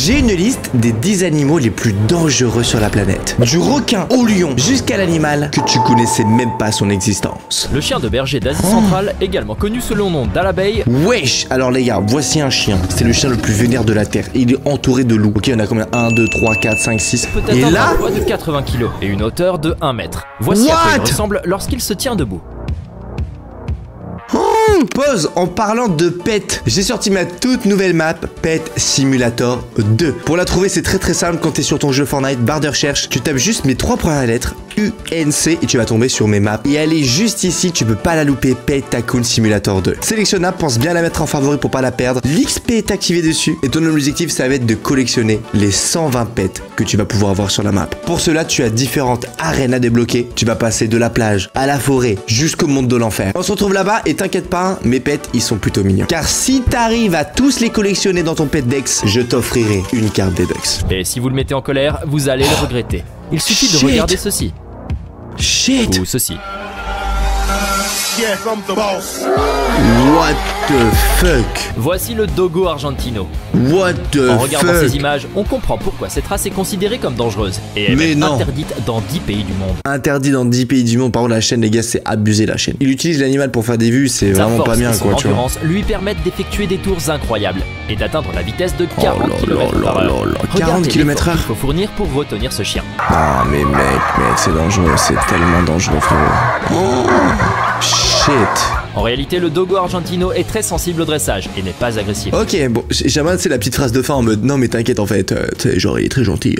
J'ai une liste des 10 animaux les plus dangereux sur la planète. Du requin au lion jusqu'à l'animal que tu connaissais même pas son existence. Le chien de berger d'Asie centrale, également connu sous le nom d'Alabeille. Wesh. Alors les gars, voici un chien. C'est le chien le plus vénère de la Terre. Il est entouré de loups. Ok, on a combien? 1, 2, 3, 4, 5, 6. Peut-être Et là, un poids de 80 kg et une hauteur de 1 mètre. Voici à quoi il What? ressemble lorsqu'il se tient debout. pause, en parlant de pet, j'ai sorti ma toute nouvelle map Pet Simulator 2. Pour la trouver, c'est très simple. Quand t'es sur ton jeu Fortnite, barre de recherche, tu tapes juste mes 3 premières lettres UNC et tu vas tomber sur mes maps. Et elle est juste ici, tu peux pas la louper. Pet Tycoon Simulator 2. Sélectionnable, pense bien la mettre en favori pour pas la perdre. L'XP est activé dessus et ton objectif, ça va être de collectionner les 120 pets que tu vas pouvoir avoir sur la map. Pour cela, tu as différentes arènes à débloquer. Tu vas passer de la plage à la forêt jusqu'au monde de l'enfer. On se retrouve là-bas et t'inquiète pas, mes pets, ils sont plutôt mignons. Car si t'arrives à tous les collectionner dans ton pet Dex, je t'offrirai une carte des Dex. Et si vous le mettez en colère, vous allez le regretter. Il suffit de regarder ceci. Shit. Ou ceci. Yes, I'm the boss. What the fuck? Voici le Dogo Argentino. What the En regardant fuck? ces images, on comprend pourquoi cette race est considérée comme dangereuse et est Mais même non. interdite dans 10 pays du monde. Interdit dans 10 pays du monde. Par contre, la chaîne, les gars, c'est abusé la chaîne. Il utilise l'animal pour faire des vues, c'est Sa vraiment force pas bien, et son quoi, tu vois. endurance lui permettent d'effectuer des tours incroyables et d'atteindre la vitesse de 40 Oh là km/h. là là là. 40 Regardez km/h. l'effort qu'il faut fournir pour retenir ce chien. Ah, mais mec, c'est dangereux, c'est tellement dangereux, frérot. Oh, shit. En réalité, le Dogo Argentino est très sensible au dressage et n'est pas agressif. Ok, bon, j'aimerais, c'est la petite phrase de fin en mode non, mais t'inquiète, en fait, tu sais, genre, il est très gentil.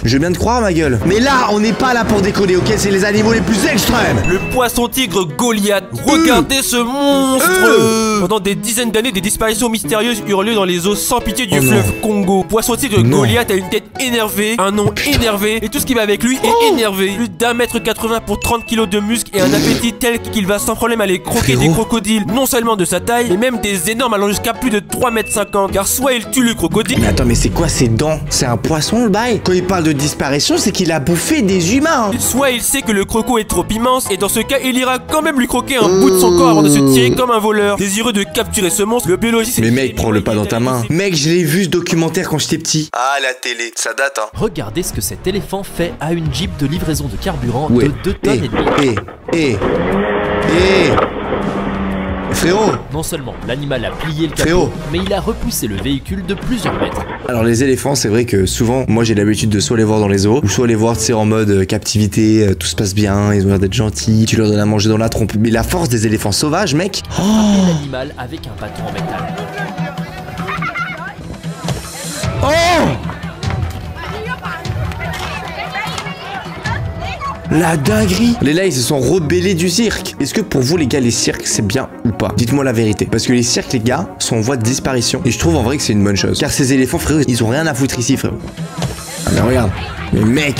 Je veux bien te croire, ma gueule. Mais là, on n'est pas là pour déconner, ok? C'est les animaux les plus extrêmes. Le poisson tigre Goliath. Regardez ce monstre. Pendant des dizaines d'années, des disparitions mystérieuses eurent lieu dans les eaux sans pitié du Oh non. fleuve Congo. Poisson tigre Non. Goliath a une tête énervée, un nom énervé, et tout ce qui va avec lui est énervé. Plus d'1,80 m pour 30 kg de muscles et un appétit tel qu'il va sans problème aller croquer Frérot. des crocodiles. Non seulement de sa taille, mais même des énormes allant jusqu'à plus de 3,50 m. Car soit il tue le crocodile, Mais attends, mais c'est quoi ces dents? C'est un poisson, le bail? Quand il parle de disparition, c'est qu'il a bouffé des humains. soit il sait que le croco est trop immense, et dans ce cas, il ira quand même lui croquer un bout de son corps avant de se tirer comme un voleur. Désireux de capturer ce monstre, le biologiste... Mais mec, prends-le pas dans ta main. Mec, je l'ai vu ce documentaire quand j'étais petit. Ah, la télé, ça date, hein. Regardez ce que cet éléphant fait à une Jeep de livraison de carburant Ouais. de 2 tonnes et demie. Frérot. Non seulement l'animal a plié le capot, Frérot. mais il a repoussé le véhicule de plusieurs mètres. Alors les éléphants, c'est vrai que souvent, moi j'ai l'habitude de soit les voir dans les zoos, ou soit les voir, tu sais, en mode captivité, tout se passe bien, ils ont l'air d'être gentils, tu leur donnes à manger dans la trompe. Mais la force des éléphants sauvages, mec. Frappez l'animal avec un bâton en métal. La dinguerie. Les là, ils se sont rebellés du cirque. Est-ce que pour vous, les gars, les cirques, c'est bien ou pas? Dites-moi la vérité. Parce que les cirques, les gars, sont en voie de disparition. Et je trouve en vrai que c'est une bonne chose. Car ces éléphants, frérot, ils ont rien à foutre ici, frérot. Ah mais regarde. Mais mec.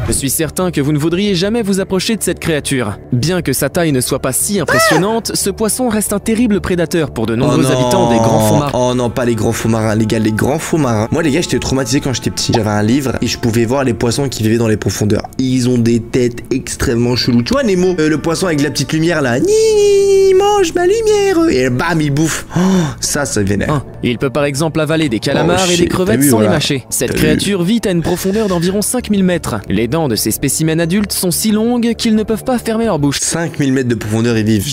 Je suis certain que vous ne voudriez jamais vous approcher de cette créature. Bien que sa taille ne soit pas si impressionnante, ce poisson reste un terrible prédateur pour de nombreux habitants des grands fonds marins. Oh non, pas les grands fonds marins, les gars, les grands fonds marins. Moi, les gars, j'étais traumatisé quand j'étais petit. J'avais un livre et je pouvais voir les poissons qui vivaient dans les profondeurs. Ils ont des têtes extrêmement cheloues. Tu vois, Nemo, le poisson avec la petite lumière là. Ni, mange ma lumière. Et bam, il bouffe. Oh, ça vénère. Il peut par exemple avaler des calamars Oh, et shit, des crevettes t'as vu, sans les voilà. mâcher. Cette T'as créature vit à une profondeur d'environ 5000 mètres. Les dents de ces spécimens adultes sont si longues qu'ils ne peuvent pas fermer leur bouche. 5000 mètres de profondeur, ils vivent.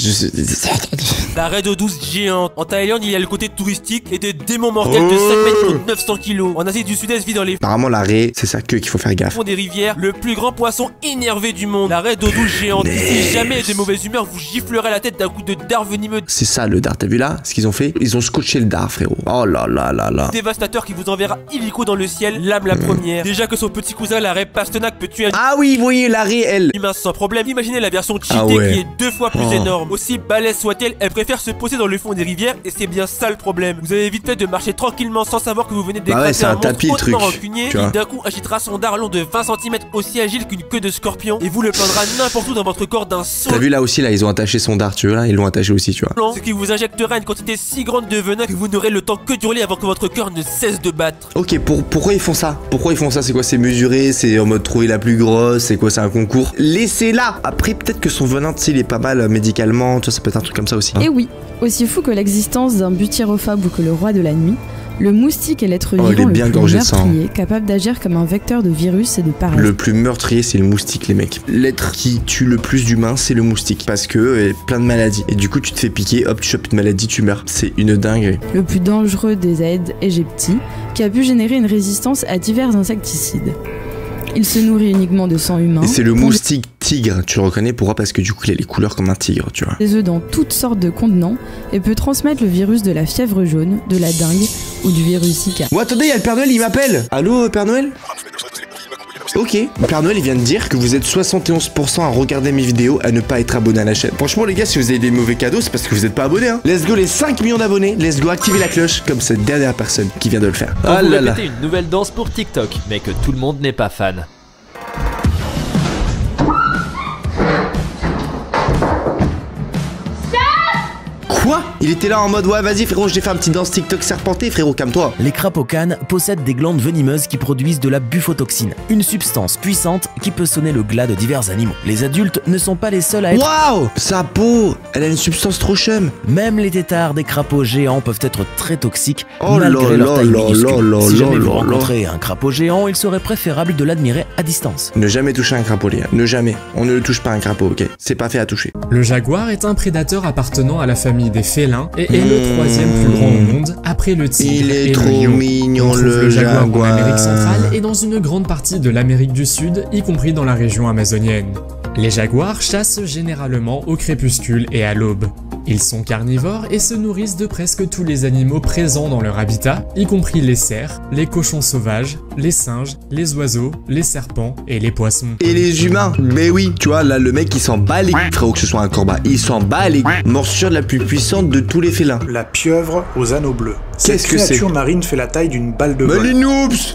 La raide d'eau douce géante. En Thaïlande, il y a le côté touristique et des démons mortels de 5 mètres pour 900 kilos. En Asie du Sud-Est vit dans les Apparemment, la raie, c'est sa queue qu'il faut faire gaffe. fonds des rivières, le plus grand poisson énervé du monde. La raide d'eau douce géante. Si jamais de mauvaise humeur vous giflerez la tête d'un coup de dard venimeux C'est ça le dard, t'as vu là? Ce qu'ils ont fait? Ils ont scotché le dard, frérot. Oh là là là là. dévastateur qui vous enverra illico dans le ciel, l'âme la première. Déjà que son petit cousin, la raie Pastenac, peut tuer un Ah oui, vous voyez, la raie, elle. humain sans problème. Imaginez la version cheatée Ah ouais. qui est 2 fois plus Oh. énorme. Aussi balèze soit-elle, elle préfère se poser dans le fond des rivières et c'est bien ça le problème. Vous avez vite fait de marcher tranquillement sans savoir que vous venez Bah ouais, d'écraser c'est un un monstre tapis, le hautement truc, rancunier tu qui vois. d'un coup agitera son dard long de 20 cm aussi agile qu'une queue de scorpion et vous le plaindra n'importe où dans votre corps d'un saut. T'as vu là aussi, là, ils ont attaché son dard, tu vois, là, ils l'ont attaché aussi, tu vois. Ce qui vous injectera une quantité si grande de venin que vous n'aurez le temps que d'hurler avant que votre cœur ne cesse de battre. Ok, pourquoi ils font ça? Pourquoi ils font ça? C'est quoi? C'est mesuré? C'est en mode trouver la plus grosse? C'est quoi? C'est un concours? Laissez-la! Après, peut-être que son venin, tu sais, il est pas mal médicalement, tu vois, ça peut être un truc comme ça aussi. Hein. Et oui, aussi fou que l'existence d'un butyrophage ou que le roi de la nuit, Le moustique est l'être il vivant est le bien plus gorgé de sang. meurtrier, capable d'agir comme un vecteur de virus et de parasites. Le plus meurtrier, c'est le moustique, les mecs. L'être qui tue le plus d'humains, c'est le moustique. Parce que plein de maladies. Et du coup, tu te fais piquer, hop, tu chopes une maladie, tu meurs. C'est une dinguerie. Le plus dangereux des Aedes aegypti, qui a pu générer une résistance à divers insecticides. Il se nourrit uniquement de sang humain. Et c'est le moustique tigre. Tu le reconnais pourquoi? Parce que du coup, il a les couleurs comme un tigre, tu vois. Des œufs dans toutes sortes de contenants et peut transmettre le virus de la fièvre jaune, de la dengue ou du virus Zika. Oh, attendez, il y a le Père Noël, il m'appelle. Allô, Père Noël? Ok, Père Noël il vient de dire que vous êtes 71% à regarder mes vidéos, à ne pas être abonné à la chaîne. Franchement les gars, si vous avez des mauvais cadeaux, c'est parce que vous êtes pas abonnés hein. Let's go les 5 millions d'abonnés, let's go activer la cloche, comme cette dernière personne qui vient de le faire. On vous répétez une nouvelle danse pour TikTok, mais que tout le monde n'est pas fan. Quoi? Il était là en mode ouais vas-y frérot, je t'ai fait un petit danse TikTok serpenté frérot, calme-toi. Les crapauds cannes possèdent des glandes venimeuses qui produisent de la bufotoxine, une substance puissante qui peut sonner le glas de divers animaux. Les adultes ne sont pas les seuls à être... Waouh! Sa peau, elle a une substance trop chum. Même les têtards des crapauds géants peuvent être très toxiques Oh malgré leur taille minuscule. Si jamais vous là. rencontrez un crapaud géant, il serait préférable de l'admirer à distance. Ne jamais toucher un crapaud les gars, ne jamais. On ne le touche pas un crapaud, ok? C'est pas fait à toucher. Le jaguar est un prédateur appartenant à la famille des félins et est le troisième plus grand au monde après le tigre Il est et trop le lion. mignon On trouve le le jaguar en jaguar. Amérique centrale et dans une grande partie de l'Amérique du Sud, y compris dans la région amazonienne. Les jaguars chassent généralement au crépuscule et à l'aube. Ils sont carnivores et se nourrissent de presque tous les animaux présents dans leur habitat, y compris les cerfs, les cochons sauvages, les singes, les oiseaux, les serpents et les poissons. Et les humains, mais oui, tu vois, là le mec il s'en bat les couilles, frérot, que ce soit un corbeau, il s'en bat les couilles. Morsure la plus puissante de tous les félins. La pieuvre aux anneaux bleus. Cette Qu'est-ce que c'est? créature marine fait la taille d'une balle de Mais vol.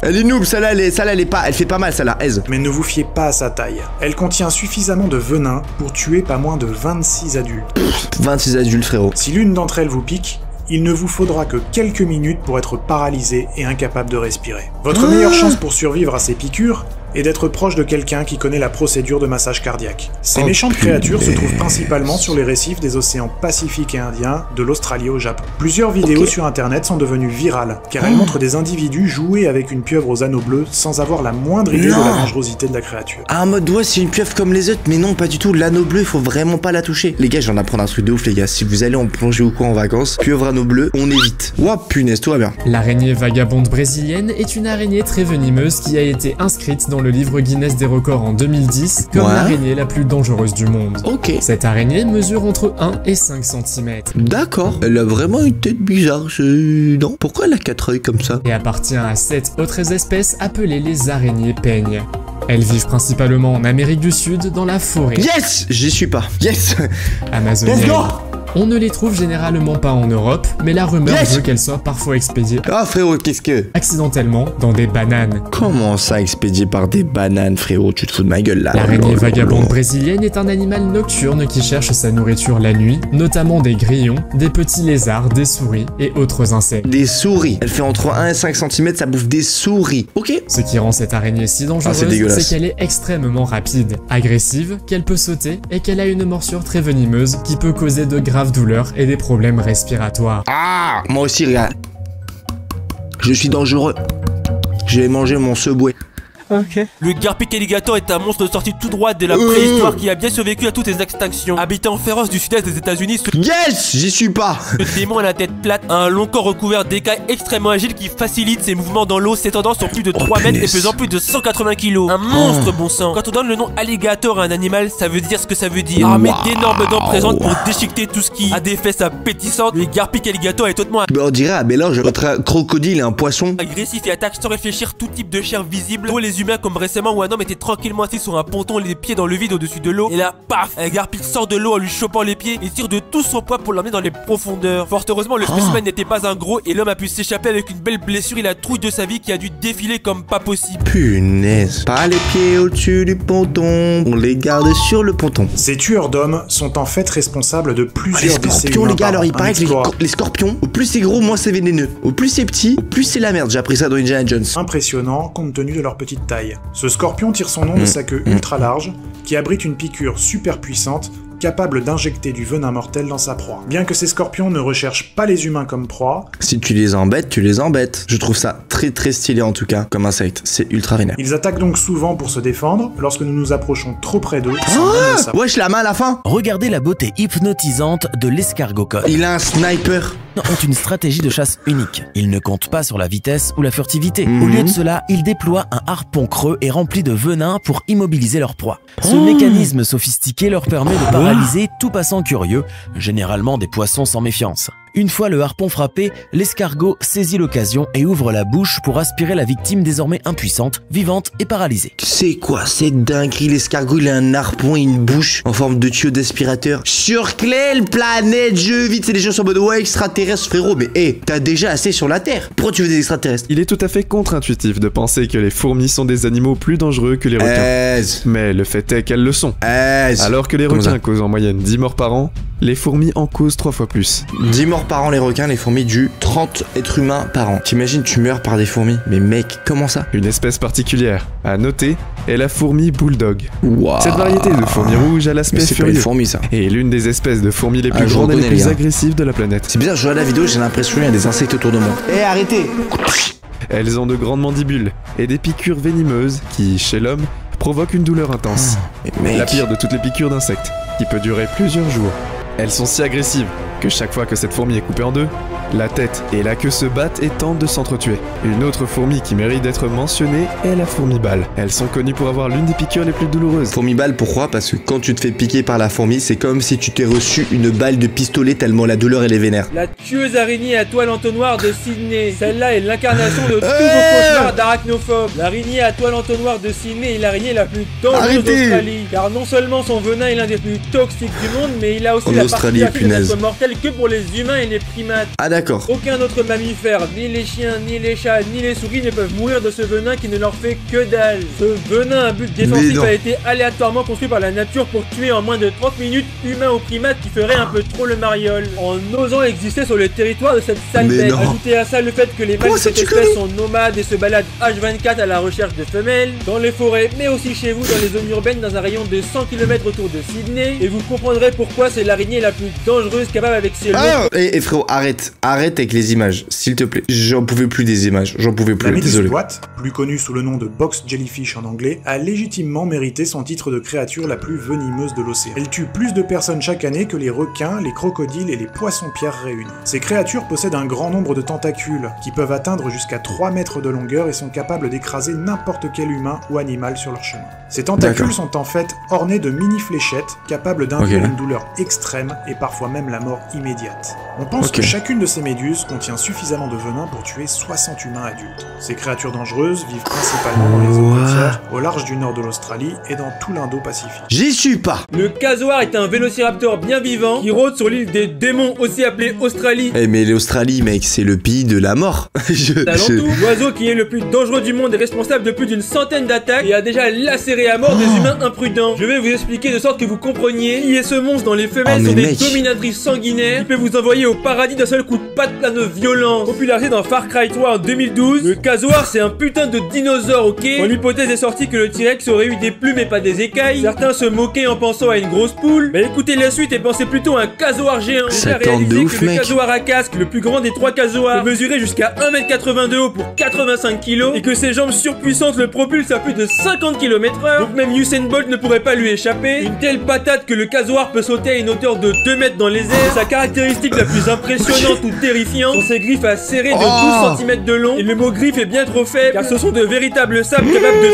elle est noob, celle-là elle est pas, elle fait pas mal, celle-là, aise. Mais ne vous fiez pas à sa taille. Elle contient suffisamment de venin pour tuer pas moins de 26 adultes. 26 adultes, frérot. Si l'une d'entre elles vous pique, il ne vous faudra que quelques minutes pour être paralysé et incapable de respirer. Votre meilleure chance pour survivre à ces piqûres est d'être proche de quelqu'un qui connaît la procédure de massage cardiaque. Ces Oh, méchantes créatures se punaise. trouvent principalement sur les récifs des océans Pacifique et Indien, de l'Australie au Japon. Plusieurs vidéos sur internet sont devenues virales, car elles montrent des individus jouer avec une pieuvre aux anneaux bleus sans avoir la moindre idée de la dangerosité de la créature. Ah, en mode, ouais, c'est une pieuvre comme les autres, mais non, pas du tout. L'anneau bleu, il faut vraiment pas la toucher. Les gars, je viens d'apprendre un truc de ouf, les gars. Si vous allez en plongée ou quoi en vacances, pieuvre anneau bleu, on évite. Ouah, punaise, tout va bien. L'araignée vagabonde brésilienne est une araignée très venimeuse qui a été inscrite dans le livre Guinness des records en 2010 comme Ouais. l'araignée la plus dangereuse du monde. Ok. Cette araignée mesure entre 1 et 5 cm D'accord. Elle a vraiment une tête bizarre, non. Pourquoi elle a 4 œils comme ça? et appartient à 7 autres espèces appelées les araignées peignes. Elles vivent principalement en Amérique du Sud, dans la forêt Yes! J'y suis pas. Yes! amazonienne. Let's go! On ne les trouve généralement pas en Europe, mais la rumeur Yes! veut qu'elles soient parfois expédiées Ah, frérot, qu'est-ce que... accidentellement dans des bananes. Comment ça, expédié par des bananes, frérot? Tu te fous de ma gueule, là. L'araignée vagabonde brésilienne est un animal nocturne qui cherche sa nourriture la nuit, notamment des grillons, des petits lézards, des souris et autres insectes. Des souris. Elle fait entre 1 et 5 cm, ça bouffe des souris. Ok. Ce qui rend cette araignée si Ah, c'est dangereuse, dégueulasse. c'est qu'elle est extrêmement rapide, agressive, qu'elle peut sauter et qu'elle a une morsure très venimeuse qui peut causer de graves douleurs et des problèmes respiratoires. Ah! Moi aussi, regarde. Je suis dangereux. Je vais manger mon Subway. Le Garpic Alligator est un monstre sorti tout droit de la préhistoire qui a bien survécu à toutes les extinctions. Habitant féroce du sud-est des États-Unis, ce Yes! J'y suis pas. démon à la tête plate a un long corps recouvert d'écailles extrêmement agiles qui facilitent ses mouvements dans l'eau, s'étendant sur plus de 3 mètres et punaise. pesant plus de 180 kilos. Un monstre, bon sang. Quand on donne le nom alligator à un animal, ça veut dire ce que ça veut dire. Armé d'énormes dents présentes pour déchiqueter tout ce qui a des fesses appétissantes, le Garpic Alligator est hautement Bah, on dirait un mélange entre un crocodile et un poisson. agressif et attaque sans réfléchir tout type de chair visible, dont les humains comme récemment où un homme était tranquillement assis sur un ponton, les pieds dans le vide au-dessus de l'eau, et là, paf, un Garpic sort de l'eau en lui chopant les pieds et tire de tout son poids pour l'emmener dans les profondeurs. Fort heureusement, le spécimen n'était pas un gros et l'homme a pu s'échapper avec une belle blessure et la trouille de sa vie qui a dû défiler comme pas possible. Punaise. Pas les pieds au-dessus du ponton. On les garde sur le ponton. Ces tueurs d'hommes sont en fait responsables de Ah, les plusieurs décès scorpions, humains les gars, par alors an. il paraît Un que exploit les scorpions, au plus c'est gros, moins c'est vénéneux. Au plus c'est petit, au plus c'est la merde. J'ai appris ça dans Indiana Jones. impressionnant compte tenu de leur petite taille. Ce scorpion tire son nom de sa queue ultra large, qui abrite une piqûre super puissante capable d'injecter du venin mortel dans sa proie. Bien que ces scorpions ne recherchent pas les humains comme proie, si tu les embêtes, tu les embêtes. Je trouve ça très stylé en tout cas, comme insecte. C'est ultra vénère. ils attaquent donc souvent pour se défendre lorsque nous nous approchons trop près d'eux. Wesh, la main à la fin. Regardez la beauté hypnotisante de l'escargot code. Il a un sniper. Ont une stratégie de chasse unique. Ils ne comptent pas sur la vitesse ou la furtivité. Au lieu de cela, ils déploient un harpon creux et rempli de venin pour immobiliser leur proie. Ce mécanisme sophistiqué leur permet de paralyser tout passant curieux, généralement des poissons sans méfiance. Une fois le harpon frappé, l'escargot saisit l'occasion et ouvre la bouche pour aspirer la victime désormais impuissante, vivante et paralysée. C'est quoi cette dinguerie? L'escargot, il a un harpon et une bouche en forme de tuyau d'aspirateur. Sur quelle planète je vis? C'est les gens sont en mode ouais, extraterrestre, frérot. Mais hé, t'as déjà assez sur la Terre. Pourquoi tu veux des extraterrestres? Il est tout à fait contre-intuitif de penser que les fourmis sont des animaux plus dangereux que les requins. Mais le fait est qu'elles le sont. Alors que les requins causent en moyenne 10 morts par an, les fourmis en causent 3 fois plus. 10 morts par an les requins, les fourmis du 30 êtres humains par an. T'imagines, tu meurs par des fourmis? Mais mec, comment ça? Une espèce particulière, à noter, est la fourmi bulldog. Wow. Cette variété de fourmi rouge a l'aspect furieux. C'est pas une fourmi ça. Et l'une des espèces de fourmis les plus grandes et les plus agressives de la planète. C'est bizarre, je regarde la vidéo, j'ai l'impression qu'il y a des insectes autour de moi. Arrêtez! Elles ont de grandes mandibules et des piqûres venimeuses qui, chez l'homme, provoquent une douleur intense. La pire de toutes les piqûres d'insectes, qui peut durer plusieurs jours. Elles sont si agressives que chaque fois que cette fourmi est coupée en deux, la tête et la queue se battent et tentent de s'entretuer. Une autre fourmi qui mérite d'être mentionnée est la fourmi balle. Elles sont connues pour avoir l'une des piqûres les plus douloureuses. Fourmi balle, pourquoi? Parce que quand tu te fais piquer par la fourmi, c'est comme si tu t'es reçu une balle de pistolet tellement la douleur elle est vénère. La tueuse araignée à toile entonnoir de Sydney. Celle-là est l'incarnation de tous vos cauchemars d'arachnophobes. L'araignée à toile entonnoir de Sydney est l'araignée la plus dangereuse d'Australie. Car non seulement son venin est l'un des plus toxiques du monde, mais il a aussi la particularité d'être mortel que pour les humains et les primates. Ah d'accord. Aucun autre mammifère, ni les chiens, ni les chats, ni les souris ne peuvent mourir de ce venin qui ne leur fait que dalle. Ce venin à but défensif a été aléatoirement construit par la nature pour tuer en moins de 30 minutes humains ou primates qui feraient un peu trop le mariole, en osant exister sur le territoire de cette sale bête. Ajoutez à ça le fait que les mâles de cette espèce sont nomades et se baladent H24 à la recherche de femelles, dans les forêts, mais aussi chez vous dans les zones urbaines dans un rayon de 100 km autour de Sydney, et vous comprendrez pourquoi c'est l'araignée la plus dangereuse capable avec ses Et frérot, arrête avec les images, s'il te plaît. J'en pouvais plus des images, j'en pouvais plus, désolé. La méduse plus connue sous le nom de box jellyfish en anglais, a légitimement mérité son titre de créature la plus venimeuse de l'océan. Elle tue plus de personnes chaque année que les requins, les crocodiles et les poissons-pierres réunis. Ces créatures possèdent un grand nombre de tentacules, qui peuvent atteindre jusqu'à 3 mètres de longueur et sont capables d'écraser n'importe quel humain ou animal sur leur chemin. Ces tentacules sont en fait ornés de mini-fléchettes, capables d'induire une douleur extrême et parfois même la mort immédiate. On pense que chacune de ces méduses contient suffisamment de venin pour tuer 60 humains adultes. Ces créatures dangereuses vivent principalement dans les eaux côtières, au large du nord de l'Australie et dans tout l'Indo-Pacifique. J'y suis pas. Le casoar est un vélociraptor bien vivant qui rôde sur l'île des démons, aussi appelée Australie. Mais l'Australie, mec, c'est le pays de la mort. L'oiseau qui est le plus dangereux du monde est responsable de plus d'une centaine d'attaques et a déjà lacéré à mort des humains imprudents. Je vais vous expliquer de sorte que vous compreniez qui est ce monstre dont les femelles sont des dominatrices sanguinaires qui peut vous envoyer au paradis d'un seul coup de patte plein de violence. Popularisé dans Far Cry 3 en 2012, le casoar c'est un putain de dinosaure, ok? Quand l'hypothèse est sortie que le T-Rex aurait eu des plumes et pas des écailles, certains se moquaient en pensant à une grosse poule, mais écoutez la suite et pensez plutôt à un casoar géant. J'ai réalisé que le casoar à casque, le plus grand des 3 casoars, peut mesurer jusqu'à 1m80 de haut pour 85 kg et que ses jambes surpuissantes le propulsent à plus de 50 km/h, donc même Usain Bolt ne pourrait pas lui échapper. Une telle patate que le casoar peut sauter à une hauteur de 2 mètres dans les airs. Sa caractéristique la plus impressionnante ou terrifiante sont ses griffes à serrer de 12 cm de long, et le mot griffe est bien trop faible car ce sont de véritables sables capables de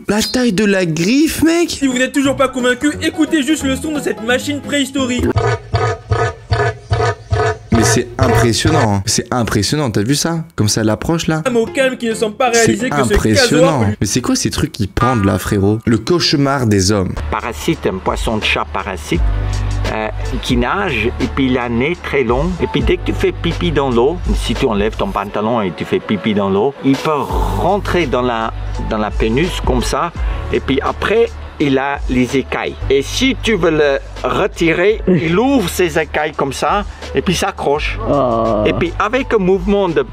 se... La taille de la griffe, mec. Si vous n'êtes toujours pas convaincu, écoutez juste le son de cette machine préhistorique. Mais c'est impressionnant, c'est impressionnant, t'as vu ça? Comme ça l'approche là? Un mot calme qui ne semble pas réaliser que ce casoar... Mais c'est quoi ces trucs qui pendent là, frérot? Le cauchemar des hommes. Parasite, un poisson de chat parasite. Qui nage et puis il a un nez très long et puis dès que tu fais pipi dans l'eau, si tu enlèves ton pantalon et tu fais pipi dans l'eau, il peut rentrer dans la pénis comme ça et puis après il a les écailles et si tu veux le retirer, il ouvre ses écailles comme ça et puis s'accroche et puis avec un mouvement de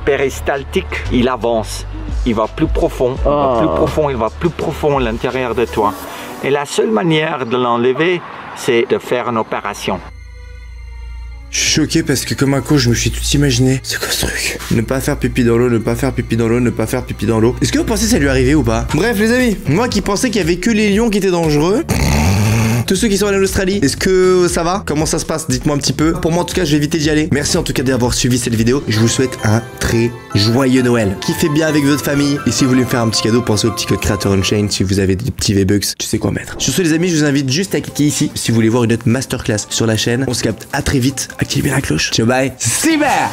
péristaltique, il avance, il va plus profond, il va plus profond, il va plus profond à l'intérieur de toi et la seule manière de l'enlever c'est de faire une opération. Je suis choqué parce que comme un con, je me suis tout imaginé. C'est quoi ce truc? Ne pas faire pipi dans l'eau, ne pas faire pipi dans l'eau, ne pas faire pipi dans l'eau. Est-ce que vous pensez que ça lui est arrivé ou pas? Bref les amis, moi qui pensais qu'il y avait que les lions qui étaient dangereux. Tous ceux qui sont allés en Australie, est-ce que ça va? Comment ça se passe? Dites-moi un petit peu. Pour moi en tout cas, je vais éviter d'y aller. Merci en tout cas d'avoir suivi cette vidéo. Je vous souhaite un très joyeux Noël. Kiffez bien avec votre famille. Et si vous voulez me faire un petit cadeau, pensez au petit code Creator Unchained. Si vous avez des petits V-Bucks, tu sais quoi mettre. Sur ce les amis, je vous invite juste à cliquer ici si vous voulez voir une autre masterclass sur la chaîne. On se capte à très vite. Activez la cloche. Ciao bye. Cyber.